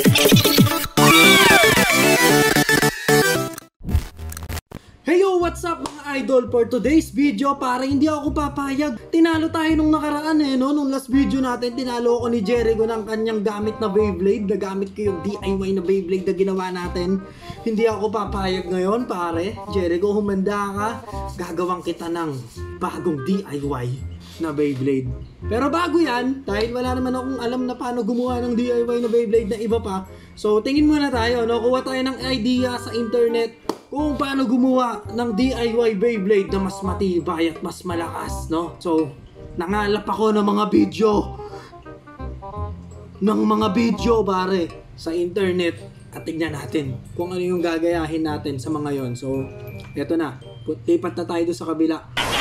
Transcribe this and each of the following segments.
Hey yo, what's up mga idol? For today's video, para hindi ako papayag. Tinalo tayo nung nakaraan no? Nung last video natin, tinalo ako ni Jericho ng kanyang gamit na Beyblade. Nagamit ko yung DIY na Beyblade na ginawa natin. Hindi ako papayag ngayon, pare. Jericho, humanda ka. Gagawang kita ng bagong DIY na Beyblade. Pero bago yan, dahil wala naman akong alam na paano gumawa ng DIY na Beyblade na iba pa. So, tingin muna tayo, no? Kuha tayo ng idea sa internet kung paano gumawa ng DIY Beyblade na mas matibay at mas malakas, no? So, nangalap ako ng mga video, pare, sa internet at tignan natin kung ano yung gagayahin natin sa mga yon. So, eto na. Lipat na tayo doon sa kabila.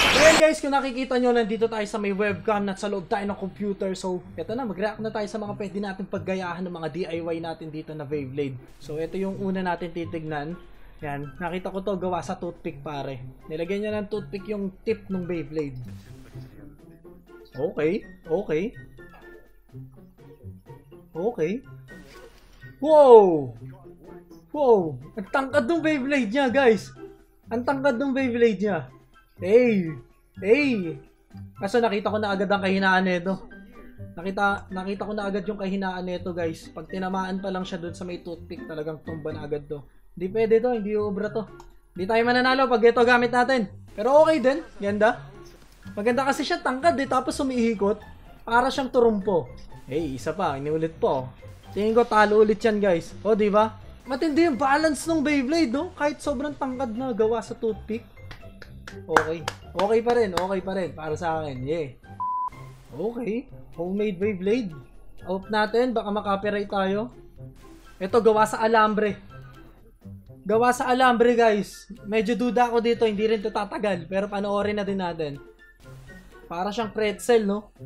Well guys, kung nakikita nyo, nandito tayo sa may webcam at sa loob tayo ng computer. So, eto na, mag-react na tayo sa mga pwede natin paggayahan ng mga DIY natin dito na Beyblade. So, eto yung una natin titignan. Yan, nakita ko to gawa sa toothpick, pare. Nilagyan niya ng toothpick yung tip ng Beyblade. Okay. Wow! Ang tangkad ng Beyblade niya, guys. Ang tangkad ng Beyblade niya. Hey! Kaso nakita ko na agad ang kahinaan nito. Nakita ko na agad yung kahinaan nito, guys. Pag tinamaan pa lang siya dun sa may toothpick, talagang tumba na agad to. Hindi pwede to, hindi uubra to. Hindi tayo mananalo pag ito gamit natin. Pero okay din, ganda. Maganda kasi siya, tangkad tapos umihikot. Para siyang turumpo. Hey, isa pa, iniulit po. Tingin ko talo ulit yan, guys. O, diba? Matindi yung balance ng Beyblade, no? Kahit sobrang tangkad na gawa sa toothpick. Okay pa rin, para sa akin, yeah. Okay, homemade Beyblade. Out natin, baka makapiright tayo. Ito, gawa sa alambre. Guys. Medyo duda ako dito, hindi rin ito tatagal. Pero panoorin na din natin. Para siyang pretzel, no?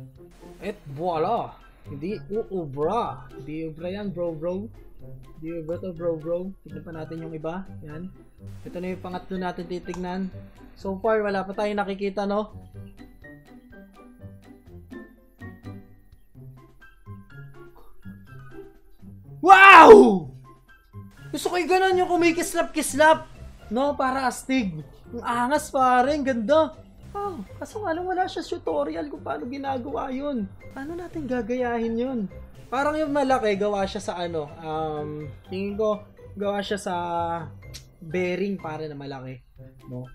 At voila! Hindi uubra. Hindi ubra yan, bro. Hindi ubra to, bro. Tignan pa natin yung iba. Yan. Ito na yung pangatlo natin titignan. So far, wala pa tayong nakikita, no? Wow! Gusto ko yung ganun, yung kumikislap-kislap. No, para astig. Ang angas, pare. Ang ganda. Oh, kaso nga lang wala siya tutorial kung paano ginagawa yun. Paano natin gagayahin yun? Parang yung malaki, gawa siya sa ano. Tingin ko, gawa siya sa bearing, pare, na malaki. No?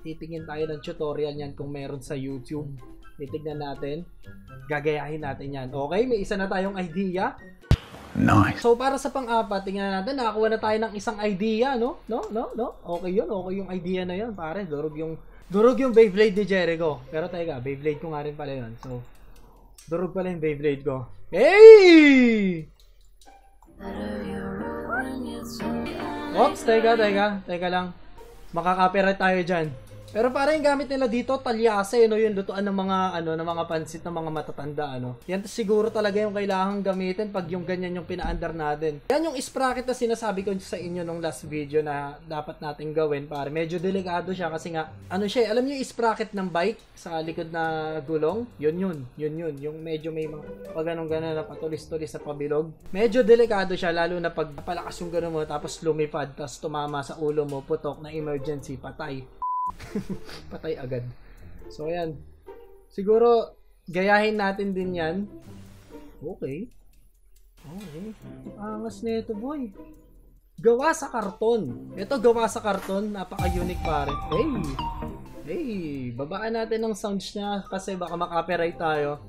Titingin tayo ng tutorial niyan kung meron sa YouTube. Titignan natin. Gagayahin natin yan. Okay, may isa na tayong idea. Nice. So para sa pang-apat, tingnan natin, nakakuha na tayo ng isang idea, no? No? Okay yun, okay yung idea na yun, pare. Durog yung Beyblade ni Jericho. Pero teka, Beyblade ko nga rin pala yun. So, durog pala yung Beyblade ko. Hey! Oops, teka lang. Makaka-copyright tayo dyan. Pero para yung gamit nila dito, talyase, no, yung lutuan ng mga pansit ng mga matatanda, ano. Yan siguro talaga yung kailangang gamitin pag yung ganyan yung pinaandar natin. Yan yung sprocket na sinasabi ko sa inyo nung last video na dapat natin gawin, para medyo delikado siya kasi nga, ano siya, alam niyo yung sprocket ng bike sa likod na gulong? Yun. Yung medyo may mga ganun na patulis-tulis sa pabilog. Medyo delikado siya, lalo na pag palakas yung ganun mo, tapos lumipad, tapos tumama sa ulo mo, putok na emergency, patay. Patay agad. So ayan. Siguro gayahin natin din yan. Okay. Angas nito, boy. Gawa sa karton. Ito gawa sa karton, napaka-unique, pare. Hey, babaan natin ng sounds niya kasi baka makapiright tayo.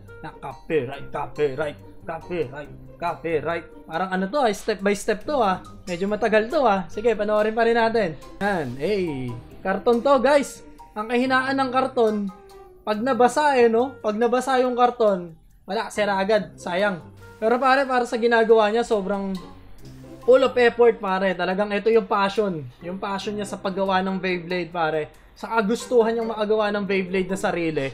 Copyright. Parang ano to, step by step to, Medyo matagal to, Sige, panoorin pa rin natin. Yan, hey. Karton to, guys. Ang kahinaan ng karton, pag nabasa pag nabasa yung karton, wala, sira agad, sayang. Pero pare, para sa ginagawa niya, sobrang full of effort, pare. Talagang ito yung passion niya sa paggawa ng Beyblade, pare. Sa kagustuhan niyang makagawa ng Beyblade na sarili,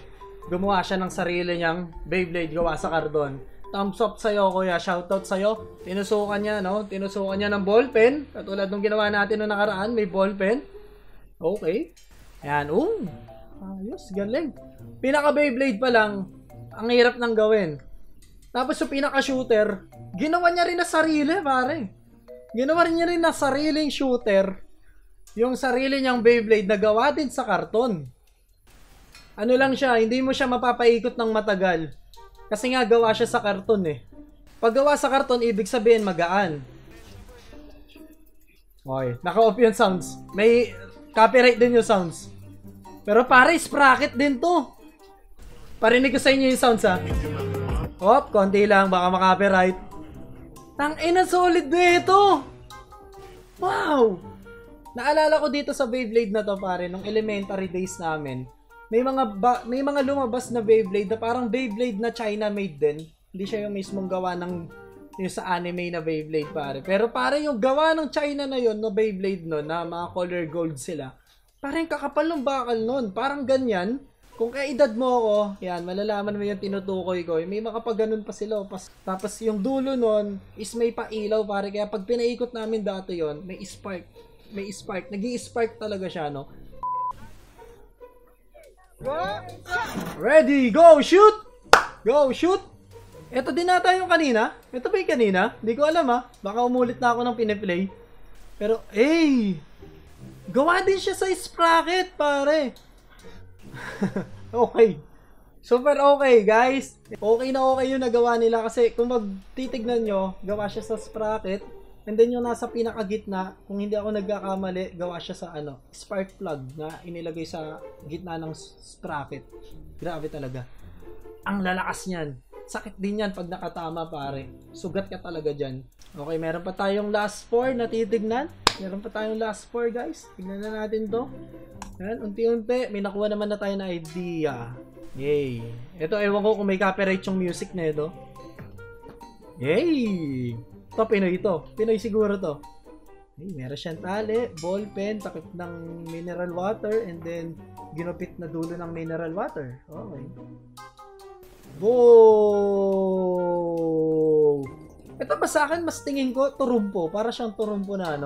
gumawa siya ng sarili niyang Beyblade gawa sa karton. Thumbs up sa'yo, kuya. Shoutout sa'yo. Tinusukan niya ng ballpen. Katulad nung ginawa natin nung nakaraan, may ballpen. Okay. Ayan. Ayos. Galing. Pinaka Beyblade pa lang, ang hirap nang gawin. Tapos yung pinaka-shooter, ginawa niya rin na sarili, pare. Ginawa niya rin na sariling shooter. Yung sarili niyang Beyblade na gawa din sa karton. Ano lang siya, hindi mo siya mapapaikot ng matagal. Kasi nga gawa siya sa karton eh. Pag gawa sa karton, ibig sabihin magaan. Okay, naka-off yung sounds. May copyright din yung sounds. Pero pare, sprocket din to. Parinig ko sa inyo yung sounds ha. Hop, konti lang, baka makapiright. Tangina, solid na ito. Wow! Naalala ko dito sa Beyblade na to pare, nung elementary days namin. May mga lumabas na Beyblade na parang Beyblade na China made din. Hindi siya yung mismong gawa ng yung sa anime na Beyblade pare. Pero pare yung gawa ng China na yon, no Beyblade no, na mga color gold sila. Parang kakapal ng bakal nun. Parang ganyan. Kung kaedad mo ako, yan, malalaman mo yung tinutukoy ko. May makapaganon pa sila. Tapos yung dulo nun is may pailaw pare. Kaya pag pinaikot namin dati yon, may spark. May spark. Nag-i-spark talaga siya, no? Ready, go, shoot! Go, shoot! Ito din nata yung kanina. Ito ba yung kanina? Hindi ko alam ha. Baka umulit na ako ng piniplay. Pero, gawa din siya sa sprocket, pare. Okay. Super okay, guys. Okay na okay yung nagawa nila kasi kung magtitignan nyo, gawa siya sa sprocket. And then yung nasa pinakagitna, kung hindi ako nagkakamali, gawa siya sa spark plug na inilagay sa gitna ng sprocket. Grabe talaga. Ang lalakas niyan. Sakit din yan pag nakatama, pare. Sugat ka talaga dyan. Okay, meron pa tayong last 4 na titignan. Meron pa tayong last 4, guys. Tignan na natin to. Yan, unti-unti. May nakuha naman na tayo na idea. Yay. Ito, ewan ko kung may copyright yung music na ito. Yay! Ito, Pinoy ito. Pinoy siguro to. Hey, meron siyang tali, ball pen, takip ng mineral water, and then ginupit na dulo ng mineral water. Okay. Whoa! Ito ba sa akin, mas tingin ko, turumpo. Para siyang turumpo na,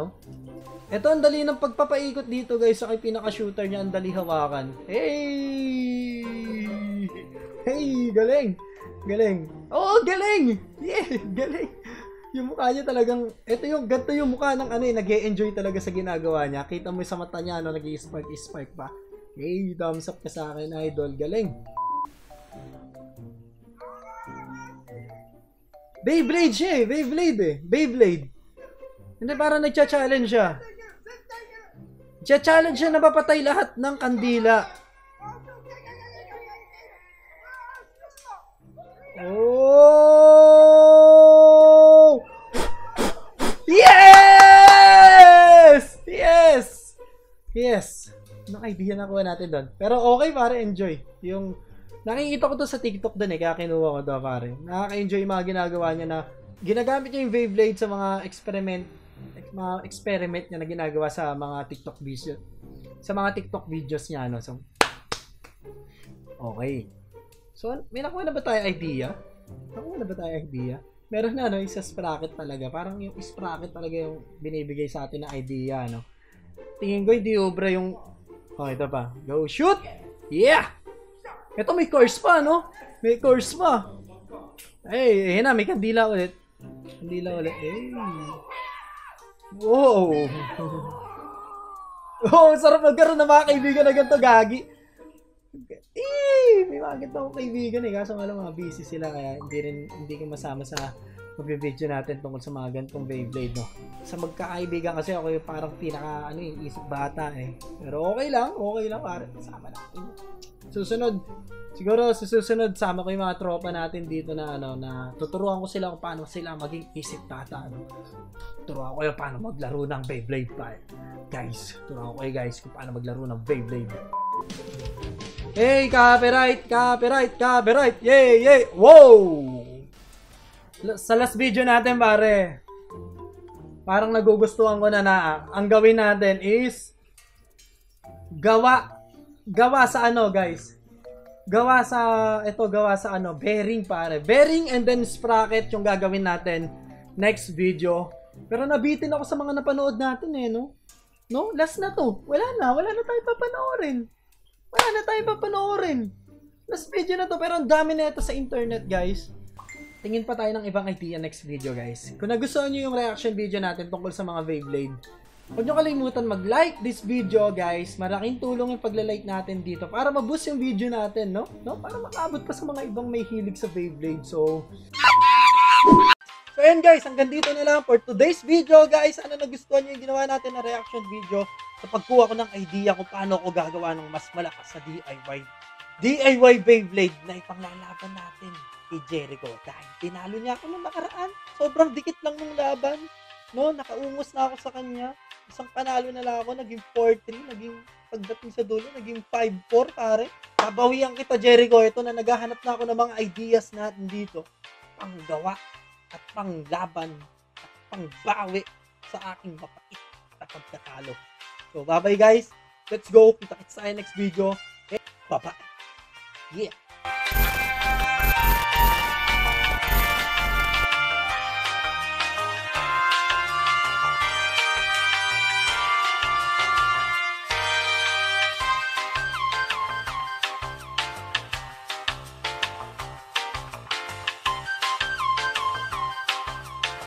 Ito, ang dali ng pagpapaikot dito, guys. Sa pinaka-shooter niya, ang dali hawakan. Hey! Hey! Galing! Galing! Oh, galing! Yeah! Galing! Yung mukha niya talagang, ganito yung mukha ng nag-e-enjoy talaga sa ginagawa niya. Kita mo sa mata niya, nag-i-spark pa. Hey, thumbs up ka sa akin, idol. Galing! Beyblade siya Beyblade. Hindi, parang nagcha-challenge siya. Nagcha-challenge siya na mapatay lahat ng kandila. Oh! Yes! Yes! Yes! Anong idea nakuha natin doon? Pero okay pare, enjoy. Yung nakikita ko to sa TikTok din kaya kinuha ko to pare. Nakaka-enjoy yung mga ginagawa niya na ginagamit niya yung Beyblade sa mga experiment niya na ginagawa sa mga TikTok videos. Sa mga TikTok videos niya, So, okay. So, may nakuha na ba tayo idea? Meron na, isa sprocket talaga. Parang yung sprocket talaga yung binibigay sa atin na idea, Tingin ko hindi obra yung... Oh, ito pa. Go, shoot! Yeah! Ito may course pa, May course pa. Hey, na, may kandila ulit. Hey. Wow! Oh, sarap magkaroon ng mga kaibigan na ganito, gagi. May mga ganito akong kaibigan kaso nga lang mga busy sila kaya hindi ko masama sa mag-video natin tungkol sa mga ganitong Beyblade, Sa magkakaibigan kasi ako yung parang pinaka, isip bata, Pero okay lang, pare. Sama natin. Siguro sa susunod, sama ko yung mga tropa natin dito na, na tuturuan ko sila kung paano sila maging isip bata, Turuan ko yung paano maglaro ng Beyblade, pare. Guys, turuan ko guys kung paano maglaro ng Beyblade. Hey, copyright! Yay! Wow! Sa last video natin, pare, parang nagugustuhan ko na ang gawin natin is gawa sa guys. Gawa sa bearing, pare. Bearing and then sprocket yung gagawin natin next video. Pero nabitin ako sa mga napanood natin, Last na to. Wala na tayong papanoorin. Last video na to, pero ang dami na ito sa internet, guys. tingin pa tayo ng ibang idea next video, guys. Kung nagustuhan nyo yung reaction video natin tungkol sa mga Beyblade, huwag nyo kalimutan mag-like this video, guys. Malaking tulong yung pagla-like natin dito para ma-boost yung video natin, no? Para makaabot pa sa mga ibang may hilig sa Beyblade. So ayun guys, hanggang dito na lang for today's video, guys. Ano nagustuhan nyo yung ginawa natin na reaction video sa pagkuha ko ng idea kung paano ko gagawa ng mas malakas sa DIY Beyblade na ipanglalaban natin kay Jericho. Dahil tinalo niya ako nung nakaraan. Sobrang dikit lang nung laban. No, nakaungos na ako sa kanya. Isang panalo na lang ako, naging 4-3, naging pagdating sa dulo, naging 5-4 pare. Babawian kita Jericho, ito na naghahanap na ako ng mga ideas natin dito. Panggawa at panglaban at pangbawi sa aking mapait na pagkatalo. So bye bye guys, let's go, kita-kits tayo next video. Okay, bye bye. Yeah.